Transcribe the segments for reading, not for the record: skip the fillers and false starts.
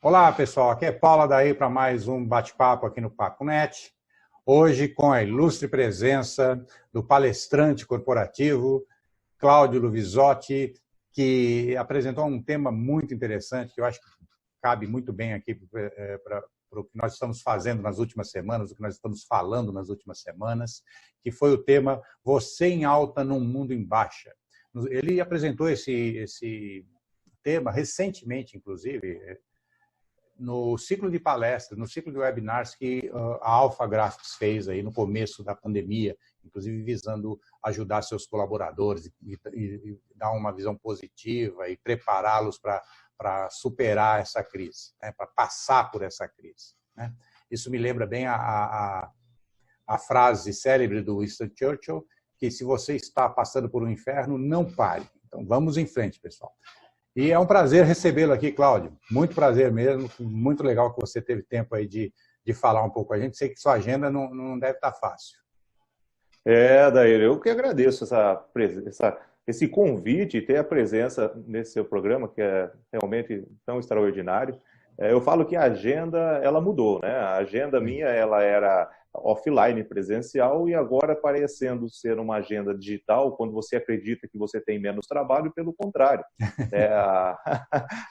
Olá, pessoal. Aqui é Paula daí para mais um bate-papo aqui no PacoNet. Hoje com a ilustre presença do palestrante corporativo Cláudio Luvisotti, que apresentou um tema muito interessante que eu acho que cabe muito bem aqui para o que nós estamos fazendo nas últimas semanas, o que nós estamos falando nas últimas semanas, que foi o tema Você em Alta num Mundo em Baixa. Ele apresentou esse tema recentemente, inclusive, no ciclo de palestras, no ciclo de webinars que a Alpha Graphics fez aí no começo da pandemia, inclusive visando ajudar seus colaboradores e dar uma visão positiva e prepará-los para superar essa crise, né, para passar por essa crise, né? Isso me lembra bem a frase célebre do Winston Churchill, que se você está passando por um inferno, não pare. Então vamos em frente, pessoal. E é um prazer recebê-lo aqui, Cláudio. Muito prazer mesmo, muito legal que você teve tempo aí de falar um pouco com a gente. Sei que sua agenda não deve estar fácil. Daíra, eu que agradeço esse convite e ter a presença nesse seu programa, que é realmente tão extraordinário. Eu falo que a agenda, ela mudou, né? A agenda minha, ela era offline, presencial, e agora parecendo ser uma agenda digital, quando você acredita que você tem menos trabalho, pelo contrário.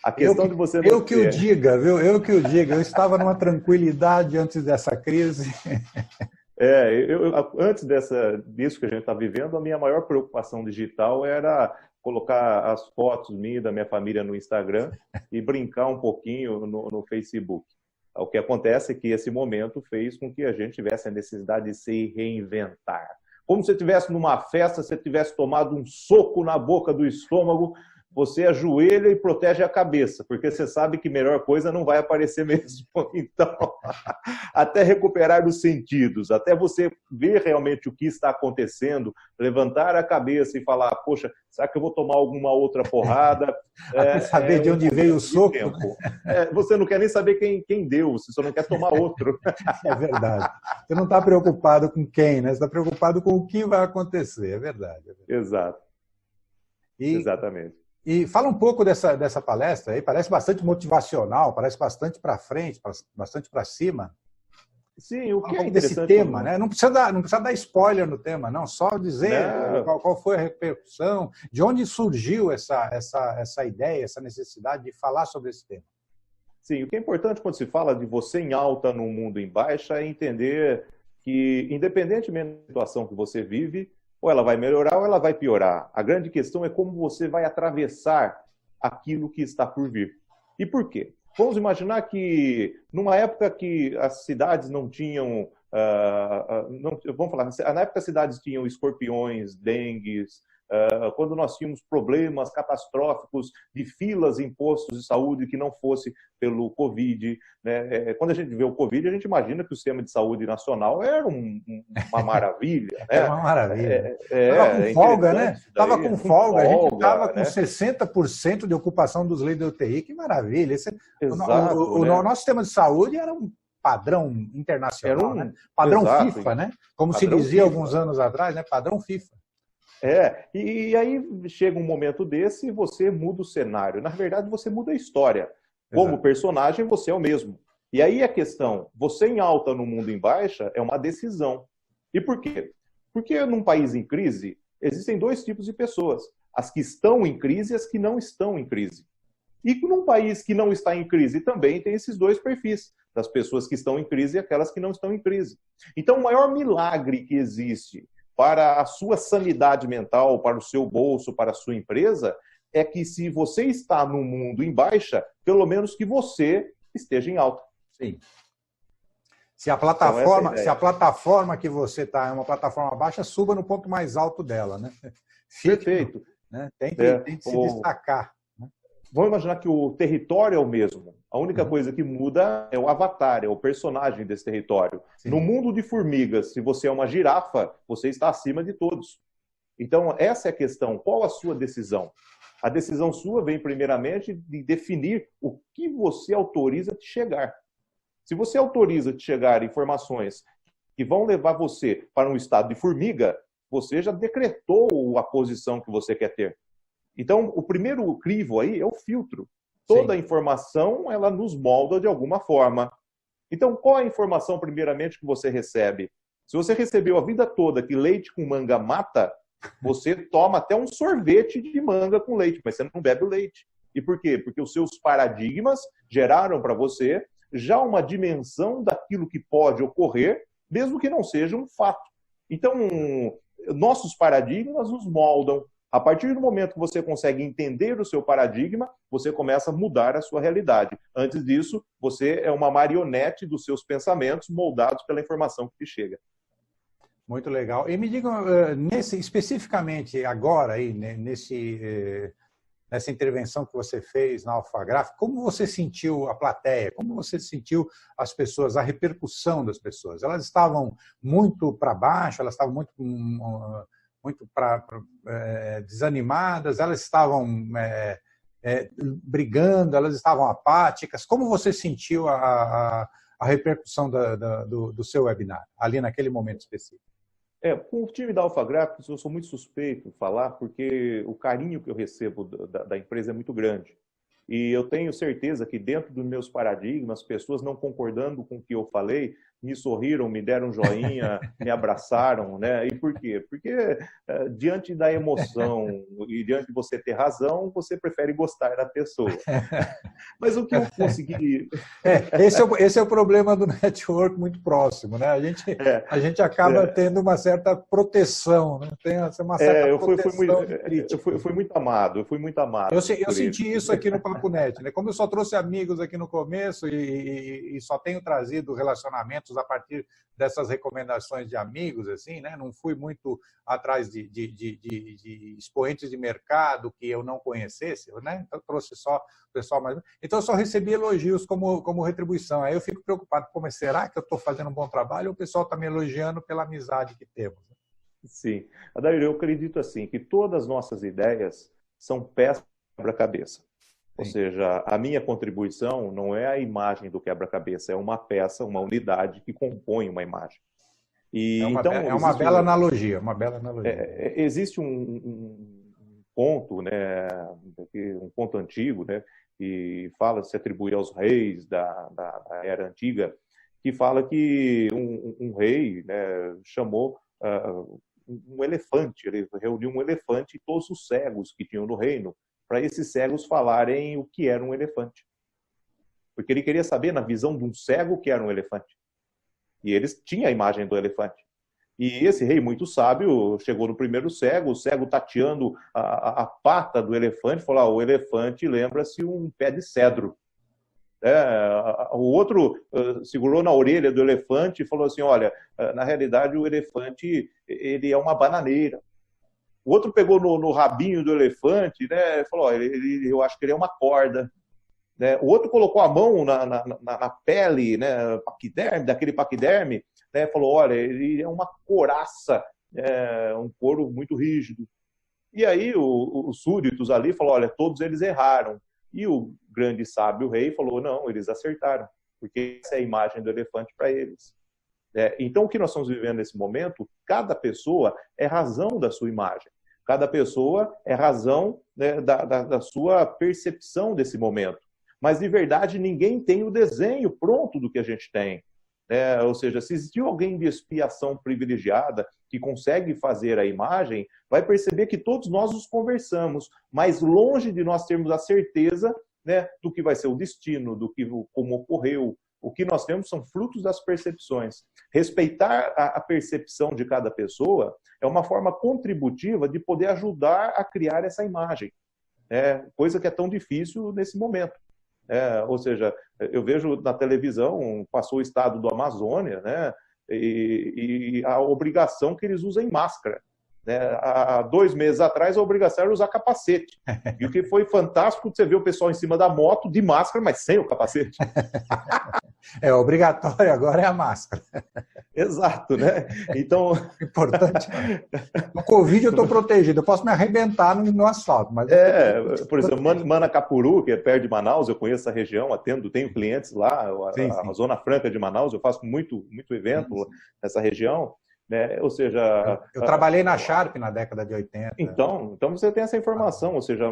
A questão de você... Eu que o diga, viu? Eu que o diga. Eu estava numa tranquilidade antes dessa crise. Antes disso que a gente está vivendo, a minha maior preocupação digital era colocar as fotos minhas, da minha família no Instagram e brincar um pouquinho no Facebook. O que acontece é que esse momento fez com que a gente tivesse a necessidade de se reinventar. Como se estivesse numa festa, se tivesse tomado um soco na boca do estômago, você ajoelha e protege a cabeça, porque você sabe que melhor coisa não vai aparecer mesmo. Então, até recuperar os sentidos, até você ver realmente o que está acontecendo, levantar a cabeça e falar, poxa, será que eu vou tomar alguma outra porrada? Até saber de onde veio o soco. Você não quer nem saber quem deu, você só não quer tomar outro. É verdade. Você não está preocupado com quem, né? Você está preocupado com o que vai acontecer, é verdade. Exato. Exatamente. E fala um pouco dessa palestra aí, parece bastante motivacional, parece bastante para frente, bastante para cima. Sim, o que é desse interessante... tema, né? Não precisa dar spoiler no tema, não, só dizer qual foi a repercussão, de onde surgiu essa ideia, essa necessidade de falar sobre esse tema. Sim, o que é importante quando se fala de você em alta num mundo em baixa é entender que, independentemente da situação que você vive, ou ela vai melhorar ou ela vai piorar. A grande questão é como você vai atravessar aquilo que está por vir. E por quê? Vamos imaginar que, numa época que as cidades não tinham... vamos falar, na época as cidades tinham escorpiões, dengues, quando nós tínhamos problemas catastróficos de filas em postos de saúde que não fosse pelo Covid, né? Quando a gente vê o Covid, a gente imagina que o sistema de saúde nacional era uma maravilha. Né? Era uma maravilha. Estava com folga, né? Estava com folga, a gente estava com 60% de ocupação dos leitos de UTI, que maravilha. O nosso sistema de saúde era um padrão internacional, né? Padrão FIFA, né? Como se dizia alguns anos atrás, né? Padrão FIFA. E aí chega um momento desse e você muda o cenário. Na verdade, você muda a história. Como personagem, você é o mesmo. E aí a questão, você em alta no mundo em baixa, é uma decisão. E por quê? Porque num país em crise, existem dois tipos de pessoas. As que estão em crise e as que não estão em crise. E num país que não está em crise, também tem esses dois perfis. Das pessoas que estão em crise e aquelas que não estão em crise. Então, o maior milagre que existe para a sua sanidade mental, para o seu bolso, para a sua empresa, é que se você está no mundo em baixa, pelo menos que você esteja em alta. Sim. Se a plataforma que você está é uma plataforma baixa, suba no ponto mais alto dela, né? Perfeito. Né? Tem que se destacar. Vamos imaginar que o território é o mesmo. A única coisa que muda é o avatar, é o personagem desse território. Sim. No mundo de formigas, se você é uma girafa, você está acima de todos. Então, essa é a questão. Qual a sua decisão? A decisão sua vem, primeiramente, de definir o que você autoriza te chegar. Se você autoriza te chegar informações que vão levar você para um estado de formiga, você já decretou a posição que você quer ter. Então, o primeiro crivo aí é o filtro. Toda a informação, ela nos molda de alguma forma. Então, qual é a informação, primeiramente, que você recebe? Se você recebeu a vida toda que leite com manga mata, você toma até um sorvete de manga com leite, mas você não bebe o leite. E por quê? Porque os seus paradigmas geraram para você já uma dimensão daquilo que pode ocorrer, mesmo que não seja um fato. Então, nossos paradigmas nos moldam. A partir do momento que você consegue entender o seu paradigma, você começa a mudar a sua realidade. Antes disso, você é uma marionete dos seus pensamentos moldados pela informação que te chega. Muito legal. E me digam, especificamente agora, aí, nessa intervenção que você fez na Alphagraph, como você sentiu a plateia? Como você sentiu as pessoas, a repercussão das pessoas? Elas estavam muito para baixo, elas estavam muito desanimadas, elas estavam brigando, elas estavam apáticas. Como você sentiu a repercussão do seu webinar, ali naquele momento específico? Com o time da Alphagraph, eu sou muito suspeito em falar, porque o carinho que eu recebo da empresa é muito grande. E eu tenho certeza que dentro dos meus paradigmas, pessoas não concordando com o que eu falei, me sorriram, me deram um joinha, me abraçaram, né? E por quê? Porque diante da emoção e diante de você ter razão, você prefere gostar da pessoa. Mas o que eu consegui... Esse é o problema do network muito próximo, né? A gente acaba tendo uma certa proteção, né? Tem uma certa proteção eu fui muito amado, Eu senti isso aqui no Papo Net, né? Como eu só trouxe amigos aqui no começo e só tenho trazido relacionamentos a partir dessas recomendações de amigos, assim, né? Não fui muito atrás de expoentes de mercado que eu não conhecesse, né? Então trouxe só o pessoal mais... Então eu só recebi elogios como retribuição. Aí eu fico preocupado, como será que eu estou fazendo um bom trabalho ou o pessoal está me elogiando pela amizade que temos? Sim. Adair, eu acredito assim, que todas as nossas ideias são peças de quebra-cabeça. Ou seja, a minha contribuição não é a imagem do quebra-cabeça, é uma peça, uma unidade que compõe uma imagem. E, uma bela analogia, existe um ponto, né, um ponto antigo, né, que se atribui aos reis da era antiga, que fala que um rei, né, chamou um elefante, ele reuniu um elefante e todos os cegos que tinham no reino, para esses cegos falarem o que era um elefante. Porque ele queria saber, na visão de um cego, o que era um elefante. E eles tinham a imagem do elefante. E esse rei muito sábio chegou no primeiro cego, o cego tateando a pata do elefante, falou, o elefante lembra-se um pé de cedro. O outro segurou na orelha do elefante e falou assim, olha, na realidade o elefante ele é uma bananeira. O outro pegou no rabinho do elefante, né, e falou, eu acho que ele é uma corda. Né? O outro colocou a mão na pele, né, daquele paquiderme, né, falou, olha, ele é uma couraça, um couro muito rígido. E aí os súditos ali falaram, olha, todos eles erraram. E o grande sábio rei falou, não, eles acertaram, porque essa é a imagem do elefante para eles. Então, o que nós estamos vivendo nesse momento, cada pessoa é razão da sua imagem. Cada pessoa é razão, né, da sua percepção desse momento. Mas, de verdade, ninguém tem o desenho pronto do que a gente tem. Ou seja, se existiu alguém de expiação privilegiada que consegue fazer a imagem, vai perceber que todos nós nos conversamos, mas longe de nós termos a certeza, né, do que vai ser o destino, como ocorreu. O que nós temos são frutos das percepções. Respeitar a percepção de cada pessoa é uma forma contributiva de poder ajudar a criar essa imagem. Coisa que é tão difícil nesse momento. Ou seja, eu vejo na televisão, passou o estado do Amazônia, né, e a obrigação que eles usem máscara. Há 2 meses atrás, a obrigação era usar capacete. E o que foi fantástico, você vê o pessoal em cima da moto de máscara, mas sem o capacete. Obrigatório agora é a máscara. Exato, né? Então... Importante. No Covid eu estou protegido, eu posso me arrebentar no asfalto. Mas por exemplo, Manacapuru, que é perto de Manaus, eu conheço essa região, tenho clientes lá, a Zona Franca de Manaus, eu faço muito evento nessa região. né? Ou seja... Eu trabalhei na Sharp na década de 80. Então você tem essa informação, ou seja,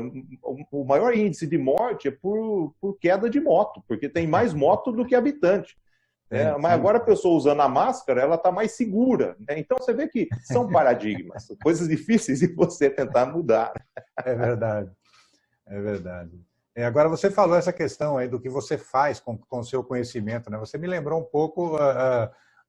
o maior índice de morte é por queda de moto, porque tem mais moto do que habitante. Mas agora a pessoa usando a máscara, ela está mais segura. Né? Então você vê que são paradigmas, coisas difíceis de você tentar mudar. É verdade, é verdade. Agora você falou essa questão aí do que você faz com o seu conhecimento, né? Você me lembrou um pouco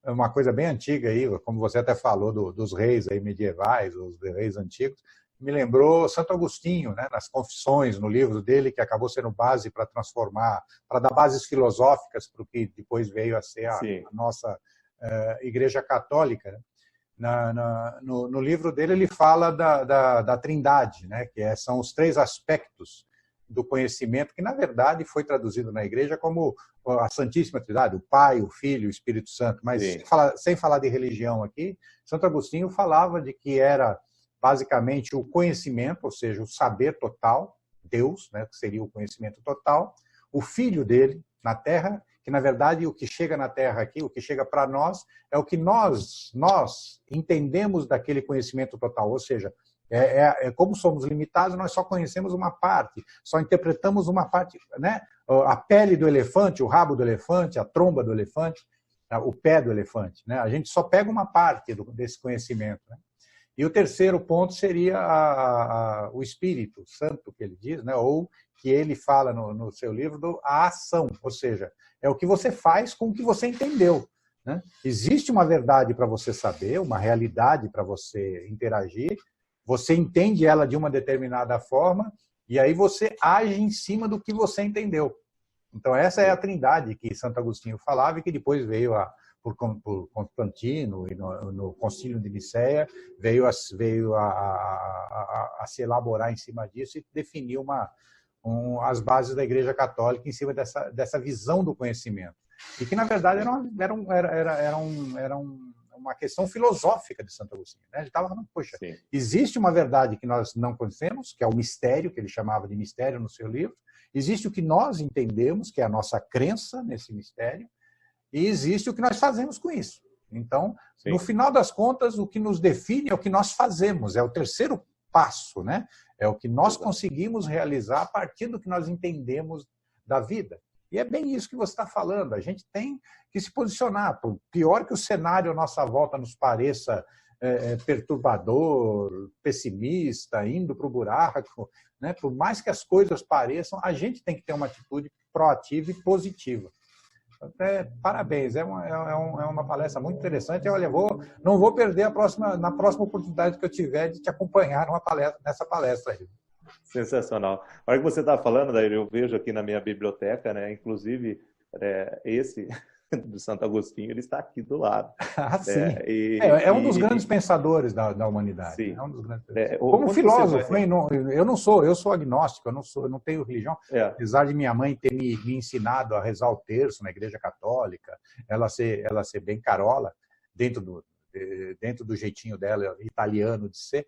uma coisa bem antiga aí, como você até falou dos reis aí medievais, os reis antigos. Me lembrou Santo Agostinho, né, nas Confissões, no livro dele, que acabou sendo base para transformar, para dar bases filosóficas para o que depois veio a ser a nossa Igreja Católica. Né? No livro dele, ele fala da Trindade, né, que são os 3 aspectos do conhecimento, que na verdade foi traduzido na Igreja como a Santíssima Trindade, o Pai, o Filho e o Espírito Santo. Mas sem falar de religião aqui, Santo Agostinho falava de que era basicamente o conhecimento, ou seja, o saber total, Deus, né, que seria o conhecimento total, o Filho dele na Terra, que na verdade o que chega na Terra aqui, o que chega para nós, é o que nós entendemos daquele conhecimento total, ou seja, como somos limitados, nós só conhecemos uma parte, só interpretamos uma parte, né? A pele do elefante, o rabo do elefante, a tromba do elefante, o pé do elefante, né? A gente só pega uma parte desse conhecimento, né? E o terceiro ponto seria o Espírito Santo, que ele diz, né? Ou que ele fala no seu livro, a ação, ou seja, é o que você faz com o que você entendeu. Né? Existe uma verdade para você saber, uma realidade para você interagir, você entende ela de uma determinada forma e aí você age em cima do que você entendeu. Então essa é a trindade que Santo Agostinho falava e que depois veio por Constantino e no Concílio de Nicéia veio a se elaborar em cima disso e definir as bases da Igreja Católica em cima dessa visão do conhecimento. E que, na verdade, era uma questão filosófica de Santo Agostinho. Né? Ele estava falando, poxa, existe uma verdade que nós não conhecemos, que é o mistério, que ele chamava de mistério no seu livro, existe o que nós entendemos, que é a nossa crença nesse mistério, e existe o que nós fazemos com isso. Então, no final das contas, o que nos define é o que nós fazemos, é o terceiro passo, né? É o que nós conseguimos realizar a partir do que nós entendemos da vida. E é bem isso que você está falando, a gente tem que se posicionar. Por pior que o cenário à nossa volta nos pareça perturbador, pessimista, indo para o buraco, né? Por mais que as coisas pareçam, a gente tem que ter uma atitude proativa e positiva. Parabéns, é uma palestra muito interessante. Olha, não vou perder na próxima oportunidade que eu tiver de te acompanhar nessa palestra aí. Sensacional. A hora que você está falando, Daí, eu vejo aqui na minha biblioteca, né, inclusive esse do Santo Agostinho, ele está aqui do lado. Ah, sim. É um dos grandes pensadores da humanidade. Sim. É um dos grandes Como filósofo, eu sou agnóstico, eu não tenho religião. Apesar de minha mãe ter me ensinado a rezar o terço na Igreja Católica, ela ser bem carola, dentro do jeitinho dela italiano de ser.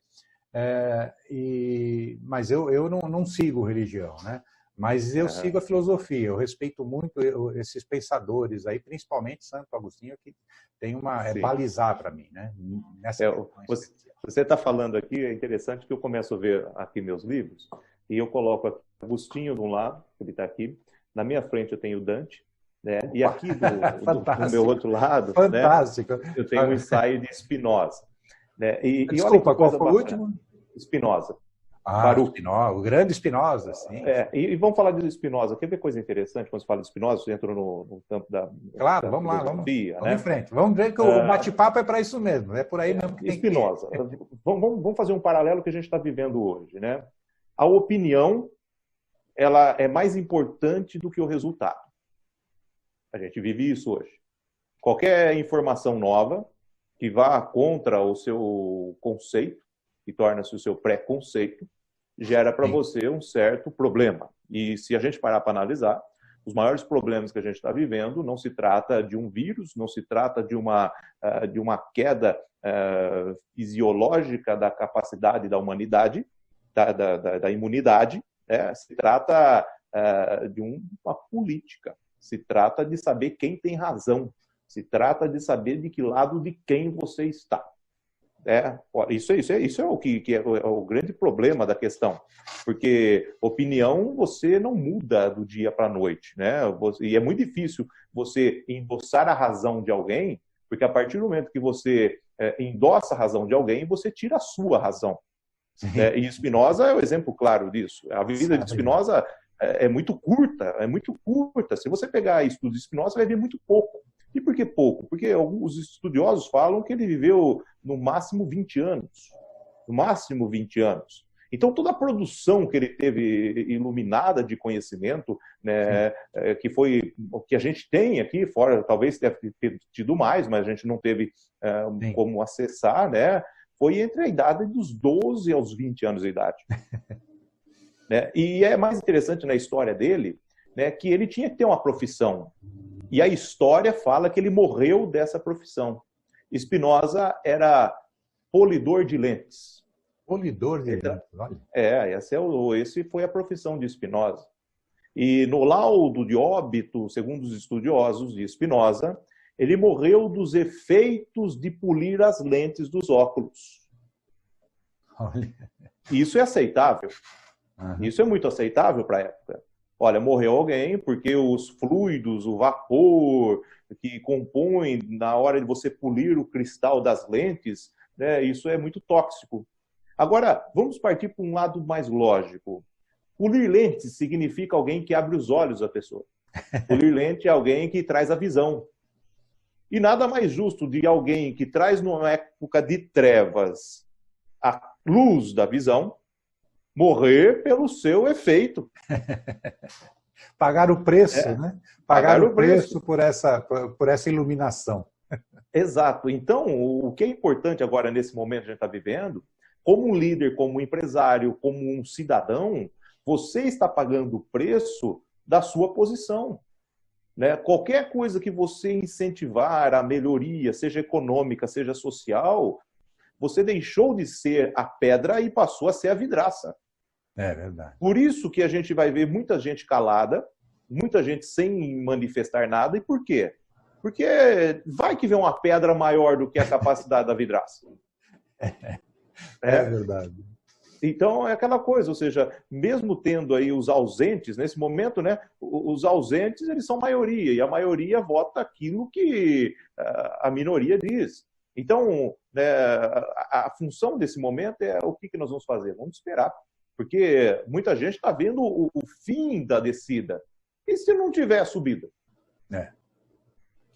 Mas eu não sigo religião, né? Mas eu sigo a filosofia, eu respeito muito esses pensadores aí, principalmente Santo Agostinho, que tem balizar para mim, né? Você está falando aqui, é interessante que eu começo a ver aqui meus livros, e eu coloco aqui Agostinho de um lado, ele está aqui, na minha frente eu tenho Dante, né? E aqui do meu outro lado, fantástico. Né, eu tenho um ensaio de Spinoza. Né? Desculpa, qual foi o último? Spinoza. Spinoza, o grande Spinoza, sim. E vamos falar de Spinoza. Quer ver coisa interessante quando se fala de Spinoza? Você entrou no campo da... Claro, vamos lá, vamos em frente. Vamos ver que o bate-papo é para isso mesmo, é por aí mesmo que tem Spinoza. Vamos fazer um paralelo que a gente está vivendo hoje, né? A opinião, ela é mais importante do que o resultado. A gente vive isso hoje. Qualquer informação nova que vá contra o seu conceito, que torna-se o seu preconceito, gera para você um certo problema. E se a gente parar para analisar, os maiores problemas que a gente está vivendo não se trata de um vírus, não se trata de uma queda fisiológica da capacidade da humanidade, da imunidade, se trata de uma política, se trata de saber quem tem razão, Se trata de saber de que lado de quem você está. Isso é o que é o grande problema da questão, porque opinião você não muda do dia para a noite, né? E é muito difícil você endossar a razão de alguém, porque a partir do momento que você endossa a razão de alguém, você tira a sua razão. Né? E Spinoza é o exemplo claro disso. A vida de Spinoza é muito curta, é muito curta. Se você pegar estudos de Spinoza, você vai ver muito pouco. E por que pouco? Porque alguns estudiosos falam que ele viveu no máximo 20 anos. No máximo 20 anos. Então, toda a produção que ele teve iluminada de conhecimento, né, que foi o que a gente tem aqui, fora, talvez deve ter tido mais, mas a gente não teve como acessar, né, foi entre a idade dos 12 aos 20 anos de idade. Né? E é mais interessante na história dele, né, que ele tinha que ter uma profissão. E a história fala que ele morreu dessa profissão. Spinoza era polidor de lentes. Polidor de lentes, olha. Esse foi a profissão de Spinoza. E no laudo de óbito, segundo os estudiosos de Spinoza, ele morreu dos efeitos de polir as lentes dos óculos. Olha. Isso é aceitável. Uhum. Isso é muito aceitável para a época. Olha, morreu alguém porque os fluidos, o vapor que compõe na hora de você polir o cristal das lentes, né, isso é muito tóxico. Agora, vamos partir para um lado mais lógico. Polir lentes significa alguém que abre os olhos da pessoa. Polir lente é alguém que traz a visão. E nada mais justo de alguém que traz numa época de trevas a luz da visão, morrer pelo seu efeito. Pagar o preço, né? Pagar o preço por essa iluminação. Exato. Então, o que é importante agora, nesse momento que a gente está vivendo, como um líder, como um empresário, como um cidadão, você está pagando o preço da sua posição. Né? Qualquer coisa que você incentivar a melhoria, seja econômica, seja social, você deixou de ser a pedra e passou a ser a vidraça. É verdade. Por isso que a gente vai ver muita gente calada, muita gente sem manifestar nada. E por quê? Porque vai que vem uma pedra maior do que a capacidade da vidraça. É verdade. Então é aquela coisa, ou seja, mesmo tendo aí os ausentes, nesse momento, né, os ausentes eles são maioria, e a maioria vota aquilo que a minoria diz. Então, né, a função desse momento é o que nós vamos fazer? Vamos esperar. Porque muita gente está vendo o fim da descida. E se não tiver subida?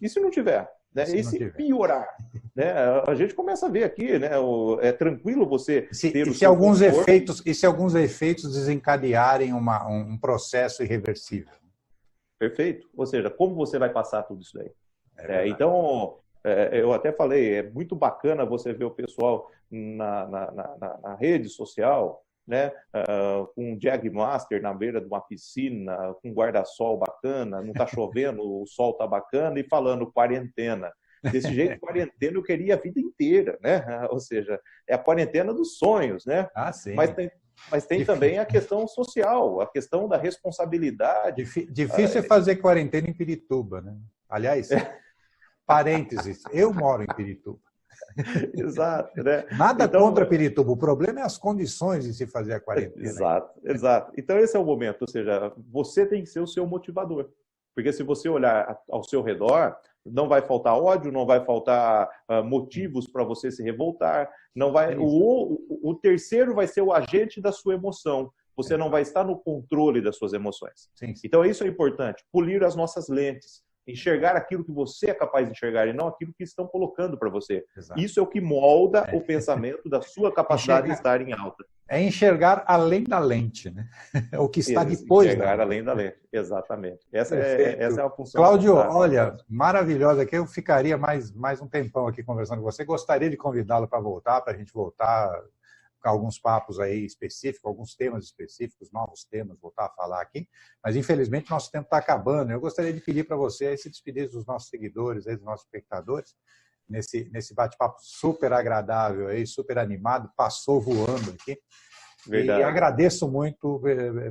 E se não tiver? Né? E se piorar? Né? A gente começa a ver aqui, né? É tranquilo você ter o seu alguns efeitos. E se alguns efeitos desencadearem um processo irreversível? Perfeito. Ou seja, como você vai passar tudo isso daí? Então, eu até falei, é muito bacana você ver o pessoal na rede social, né, com um Jagmaster na beira de uma piscina, com um guarda-sol bacana, não está chovendo, o sol está bacana, e falando quarentena. Desse jeito, quarentena eu queria a vida inteira, né? Ou seja, é a quarentena dos sonhos, né? Ah, sim. Mas tem também a questão social, a questão da responsabilidade. Difícil é fazer quarentena em Pirituba, né? Aliás, parênteses, eu moro em Pirituba. Exato, né? Nada contra Pirituba, o problema é as condições de se fazer a quarentena. Exato. Então esse é o momento, ou seja, você tem que ser o seu motivador. Porque se você olhar ao seu redor, não vai faltar ódio, não vai faltar motivos para você se revoltar, não vai. O terceiro vai ser o agente da sua emoção. Você não vai estar no controle das suas emoções. Sim. Então isso é importante, polir as nossas lentes. Enxergar aquilo que você é capaz de enxergar e não aquilo que estão colocando para você. Exato. Isso é o que molda o pensamento da sua capacidade de estar em alta. É enxergar além da lente, né? O que está depois enxergar além da lente, exatamente. Essa é a função. Cláudio, olha, maravilhosa aqui. Eu ficaria mais um tempão aqui conversando com você. Gostaria de convidá-lo para voltar, para a gente voltar com alguns papos aí específicos, alguns temas específicos, novos temas, voltar a falar aqui. Mas, infelizmente, nosso tempo está acabando. Eu gostaria de pedir para você aí se despedir dos nossos seguidores, aí, dos nossos espectadores, nesse bate-papo super agradável, aí, super animado, passou voando aqui. Verdade. E agradeço muito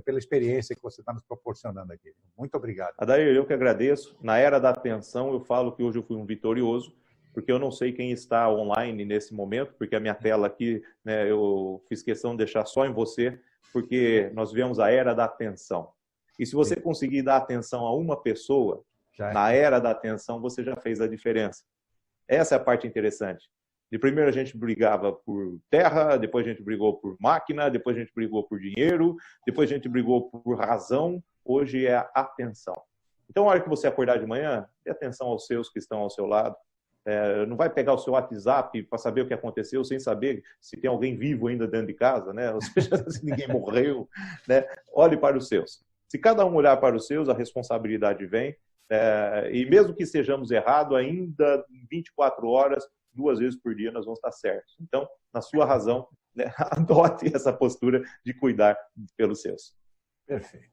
pela experiência que você está nos proporcionando aqui. Muito obrigado. Adair, eu que agradeço. Na era da atenção, eu falo que hoje eu fui um vitorioso, porque eu não sei quem está online nesse momento, porque a minha tela aqui, né, eu fiz questão de deixar só em você, porque nós vivemos a era da atenção. E se você conseguir dar atenção a uma pessoa, na era da atenção, você já fez a diferença. Essa é a parte interessante. De primeiro a gente brigava por terra, depois a gente brigou por máquina, depois a gente brigou por dinheiro, depois a gente brigou por razão. Hoje é a atenção. Então, a hora que você acordar de manhã, dê atenção aos seus que estão ao seu lado. Não vai pegar o seu WhatsApp para saber o que aconteceu sem saber se tem alguém vivo ainda dentro de casa, né? Ou seja, se ninguém morreu, né? Olhe para os seus. Se cada um olhar para os seus, a responsabilidade vem. E mesmo que estejamos errados, ainda em 24 horas, 2 vezes por dia nós vamos estar certos. Então, na sua razão, né, adote essa postura de cuidar pelos seus. Perfeito.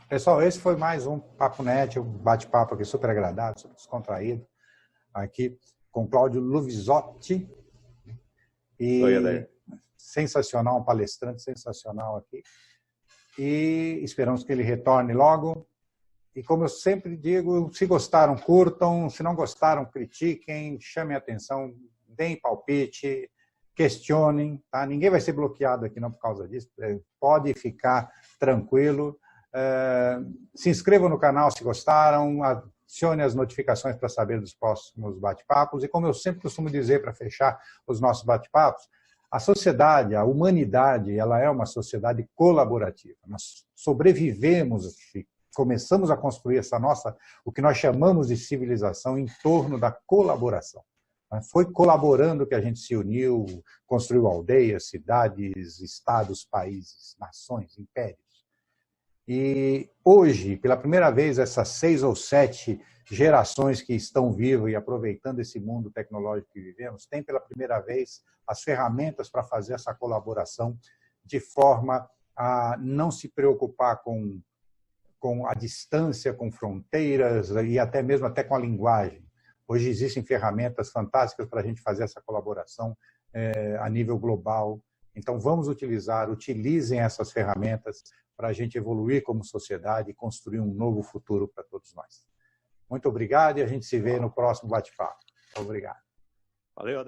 Pessoal, esse foi mais um Papo Net, um bate-papo aqui super agradável, super descontraído, aqui com Cláudio Luvisotti. Oi, sensacional, um palestrante sensacional aqui. E esperamos que ele retorne logo. E como eu sempre digo, se gostaram, curtam, se não gostaram, critiquem, chamem a atenção, deem palpite, questionem, tá? Ninguém vai ser bloqueado aqui não por causa disso, pode ficar tranquilo. Se inscrevam no canal se gostaram, adicione as notificações para saber dos próximos bate-papos. E como eu sempre costumo dizer para fechar os nossos bate-papos, a sociedade, a humanidade, ela é uma sociedade colaborativa. Nós sobrevivemos, começamos a construir o que nós chamamos de civilização em torno da colaboração. Foi colaborando que a gente se uniu, construiu aldeias, cidades, estados, países, nações, impérios. E hoje, pela primeira vez, essas 6 ou 7 gerações que estão vivas e aproveitando esse mundo tecnológico que vivemos, têm pela primeira vez as ferramentas para fazer essa colaboração de forma a não se preocupar com a distância, com fronteiras e até mesmo com a linguagem. Hoje existem ferramentas fantásticas para a gente fazer essa colaboração a nível global. Então, utilizem essas ferramentas para a gente evoluir como sociedade e construir um novo futuro para todos nós. Muito obrigado e a gente se vê no próximo bate-papo. Obrigado. Valeu.